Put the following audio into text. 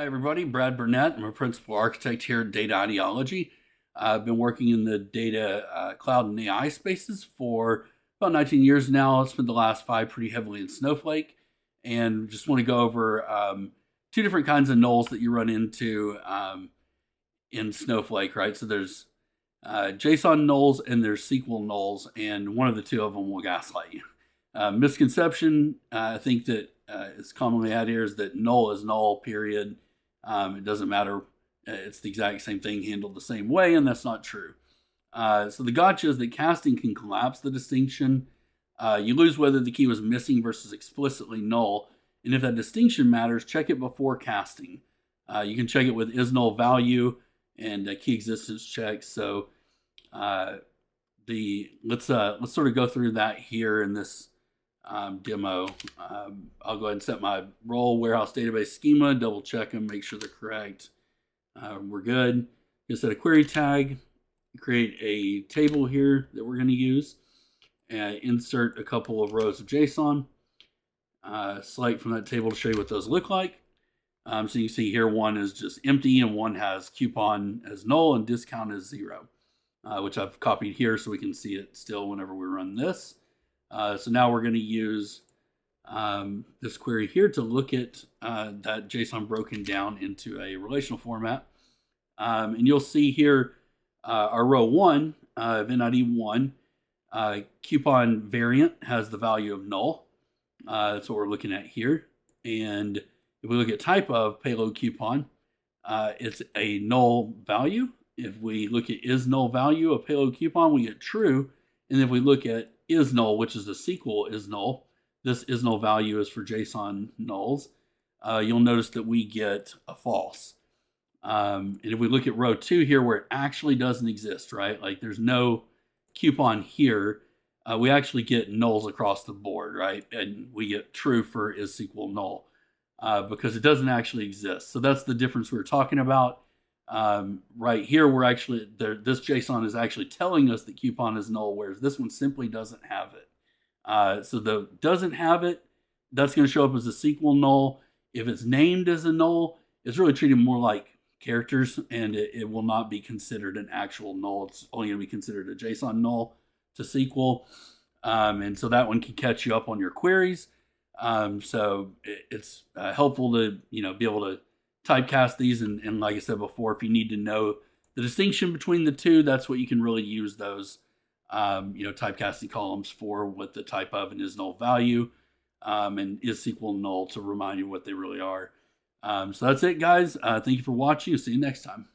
everybody, Brad Burnett. I'm a principal architect here at Data Ideology. I've been working in the data cloud and AI spaces for about 19 years now. I've spent the last 5 pretty heavily in Snowflake, and just want to go over 2 different kinds of nulls that you run into in Snowflake, right? So there's JSON nulls and there's SQL nulls, and one of the 2 of them will gaslight you. Misconception, I think that is commonly had here is that null is null, period. It doesn't matter. It's the exact same thing handled the same way, and that's not true. So the gotcha is that casting can collapse the distinction. You lose whether the key was missing versus explicitly null. And if that distinction matters, check it before casting. You can check it with is null value and key existence checks. So let's sort of go through that here in this demo. I'll go ahead and set my role warehouse database schema, double check them, make sure they're correct. We're good. Just set a query tag, create a table here that we're going to use, and insert a couple of rows of JSON. Select from that table to show you what those look like. So you can see here one is just empty and one has coupon as null and discount as 0, which I've copied here so we can see it still whenever we run this. So now we're going to use this query here to look at that JSON broken down into a relational format. And you'll see here our row 1 of NID 1 coupon variant has the value of null. That's what we're looking at here. And if we look at type of payload coupon, it's a null value. If we look at is null value of payload coupon, we get true. And if we look at is null, which is the SQL is null, this is null value is for JSON nulls, you'll notice that we get a false. And if we look at row 2 here where it actually doesn't exist, right? Like there's no coupon here, we actually get nulls across the board, right? And we get true for is SQL null because it doesn't actually exist. So that's the difference we were talking about. Right here, we're actually, this JSON is actually telling us that coupon is null, whereas this one simply doesn't have it. So the doesn't have it, that's going to show up as a SQL null. If it's named as a null, it's really treated more like characters, and it will not be considered an actual null. It's only going to be considered a JSON null to SQL. And so that one can catch you up on your queries. So it's helpful to be able to typecast these, and like I said before, if you need to know the distinction between the 2, that's what you can really use those typecasting columns for, with the type of and is null value and is SQL null to remind you what they really are. So that's it, guys. Thank you for watching. See you next time.